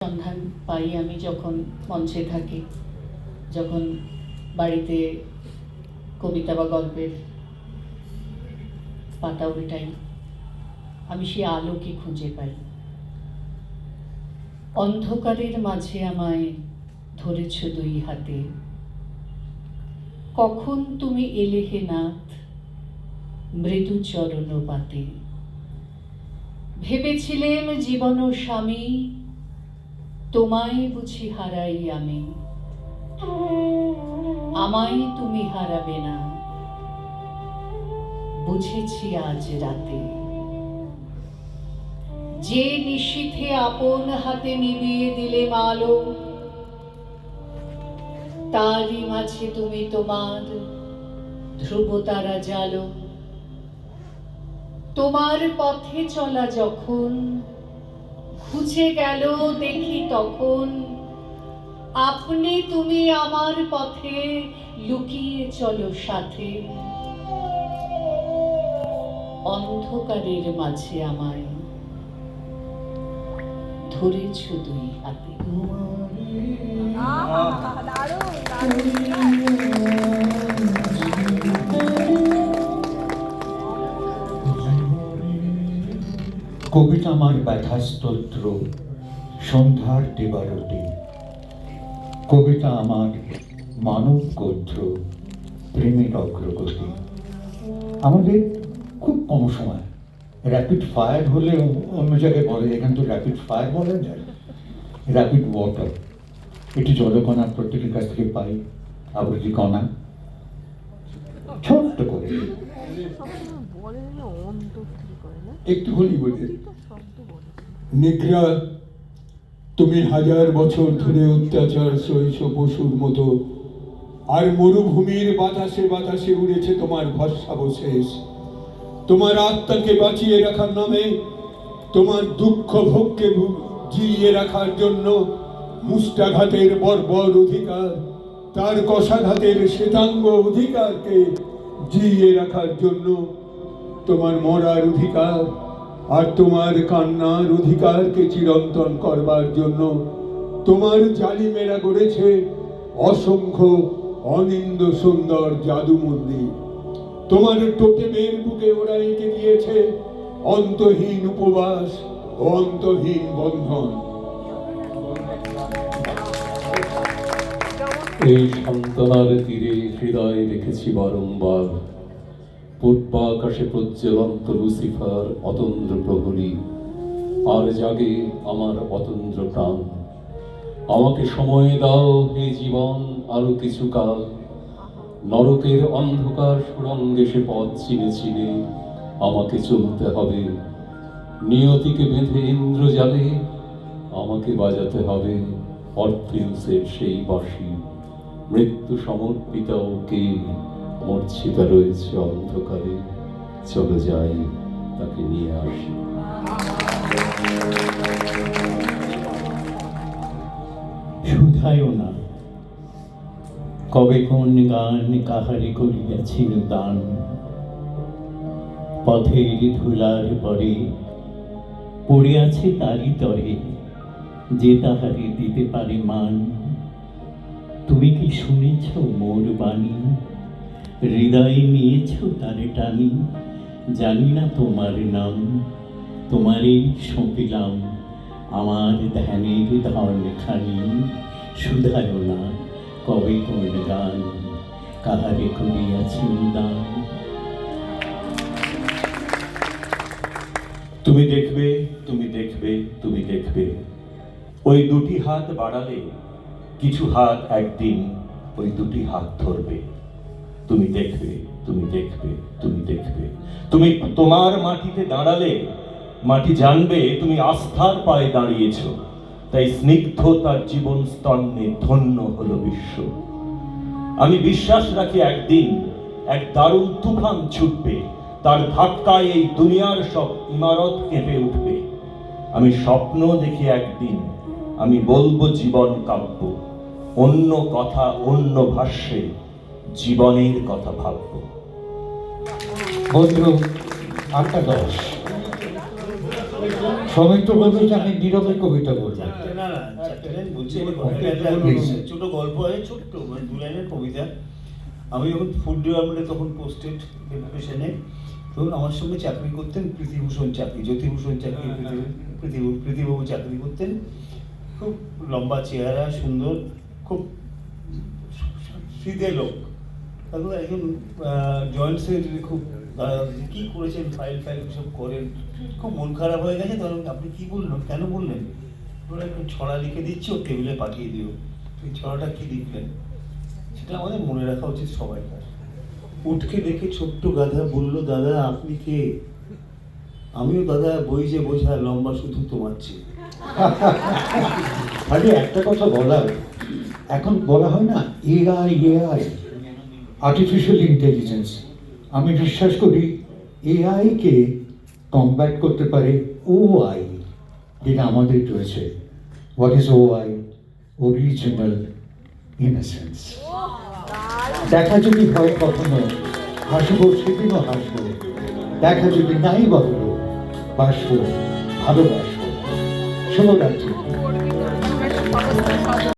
সন্ধান পাই আমি যখন মঞ্চে থাকি, যখন বাড়িতে কবিতা বা গল্পের পাতা উল্টাই, আমি সেই আলোকে খুঁজে পাই। অন্ধকারের মাঝে আমায় ধরেছ দুই হাতে, কখন তুমি এলে হে নাথ মৃদু চরণ পাতে। ভেবেছিলেম জীবন স্বামী, তোমায় বুঝি হারাই আমি, আমায় তুমি হারাবে না বুঝেছি আজ রাতে। যে নিশীথে আপন হাতে নিভিয়ে দিলে আলো, তারই মাঝে তুমি তোমার ধ্রুবতারা জালো। তোমার পথে চলা যখন ঘুচে গেল দেখি তখন, আপনি তুমি আমার পথে লুকিয়ে চলো সাথে। অন্ধকারের মাঝে আমায় ধরেছ দুই হাতে। কবিতা আমার ব্যথা স্তোত্র সন্ধ্যার দিবারতি, কবিতা আমার মানব গোত্র প্রেমের অগ্রগতি। আমাদের খুব কম সময়, র্যাপিড ফায়ার হলে অন্য জায়গায় বলে, এখানে তো র্যাপিড ফায়ার বলা যায়, র্যাপিড ওয়াটার। এটি জলকণা প্রত্যেকের কাছ থেকে পাই, আবৃত্তি কণা ছোট্ট করে একটু হলি বলে। নিগ্রা, তুমি হাজার বছর ধরে অত্যাচার সহিস পশুর মতো, আর মরুভূমির বাতাসে বাতাসে উড়েছে তোমার ভস্মাবশেষ। তোমার আত্মাকে বাঁচিয়ে রাখার নামে, তোমার দুঃখ ভোগকে জিইয়ে রাখার জন্য মুষ্টাঘাতের বর্বর অধিকার, তার কষাঘাতের শ্বেতাঙ্গ অধিকারকে জিইয়ে রাখার জন্য তোমার মরার অধিকার আর তোমার কান্নার অধিকারকে চিরন্তন করবার জন্য তোমার জালিমেরা গড়েছে অসংখ্য অনিন্দ সুন্দর জাদু মন্দির। তোমার টোটেমের বুকে ওরা এঁকে দিয়েছে অন্তহীন উপবাস ও অন্তহীন বন্ধন। এই সান্ত্বনার তীরে হৃদয় রেখেছি বারংবার, পূর্বাকাশে প্রজ্বলন্ত লুসিফার অতন্দ্র প্রহরী, আর জাগে আমার অতন্দ্র প্রাণ। আমাকে সময় দাও হে জীবন আরো কিছু কাল, নরকের অন্ধকার সুড়ঙ্গে সে পথ চিনে চিনে আমাকে চলতে হবে। নিয়তিকে বেঁধে ইন্দ্রজালে আমাকে বাজাতে হবে অরফিউসের সেই বাঁশি। মৃত্যু সমর্পিতা কে মূর্ছিতা রয়েছে অন্ধকারে, চলে যাই তাকে নিয়ে আসি। শুধায়ও না কবে কোন গান কাহারে করিয়াছিল দান, পথের ধুলার পরে পড়িয়াছে তারি তরে, যে তাহারে দিতে পারে মান। তুমি কি শুনেছ মোর বাণী, হৃদয়ে নিয়েছ তারে টানি। জানি না তোমার নাম, তোমারই সঁপিলাম আমার ধ্যানের ধন খানি। শুধায় না কবে কোন গান কাহারে করিয়াছিল দান। তুমি দেখবে, তুমি দেখবে, তুমি দেখবে, ওই দুটি হাত বাড়ালে কিছু হাত একদিন ওই দুটি হাত ধরবে। তুমি দেখবে, তুমি দেখবে, তুমি দেখবে, তুমি তোমার মাটিতে দাঁড়ালে মাটি জানবে তুমি আস্থার পায়ে দাঁড়িয়েছ। তাই স্নিগ্ধ তার জীবন স্তন্নে ধন্য হলো বিশ্ব। আমি বিশ্বাস রাখি একদিন এক দারুণ তুফান ছুটবে, তার ধাক্কায় এই দুনিয়ার সব ইমারত কেঁপে উঠবে। আমি স্বপ্ন দেখি একদিন আমি বলবো জীবন কাব্য, অন্য কথা অন্য ভাষ্যে জীবনের কথা ভাবব। বন্ধু 8টা 10 সৌমিত্র বলবে যে আমি নীরবের কবিতা বলবো। না না, চারটে লাইন বলছি, আমি Okay, একটা please. ছোট গল্প আছে, ছোট্ট মানে 2 লাইনের কবিতা। আমি যখন ফুড ডিপার্টমেন্টে তখন পোস্টেড ডেপুটেশনে, তখন আমার সঙ্গে চাকরি করতেন প্রীতিভূষণ চাকরি, জ্যোতিভূষণ চাকরি, প্রীতিবাবু চাকরি করতেন। খুব লম্বা চেহারা, সুন্দর, খুব ফ্রিদে লোক। তারপর একজন জয়েন্ট সেক্রেটারি, খুব কী করেছেন, ফাইল সব করেন, খুব মন খারাপ হয়ে গেছে। তখন আপনি কী বললেন, কেন বললেন? ওরা একটু ছড়া লিখে দিচ্ছি, ও টেবিলে পাঠিয়ে দিও। এই ছড়াটা কী লিখলেন সেটা আমাদের মনে রাখা উচিত সবাইকার। উঠকে দেখে ছোট্ট গাধা বলল, দাদা আপনি কে? আমিও দাদা বই যে বোঝা লম্বা শুধু তোমার চেয়ে। খালি একটা কথা বলার, এখন বলা হয় না এআই, আর্টিফিশিয়াল ইন্টেলিজেন্স। আমি বিশ্বাস করি এআই কে কমব্যাট করতে পারে ওআই, যেটা আমাদের রয়েছে। What is OI? Original innocence. দেখা যদি হয় কখনো হাসবো, সেদিনও হাসবো। দেখা যদি নাই বলো বাসবো, ভালোবাসবো। শুভরাত্রি।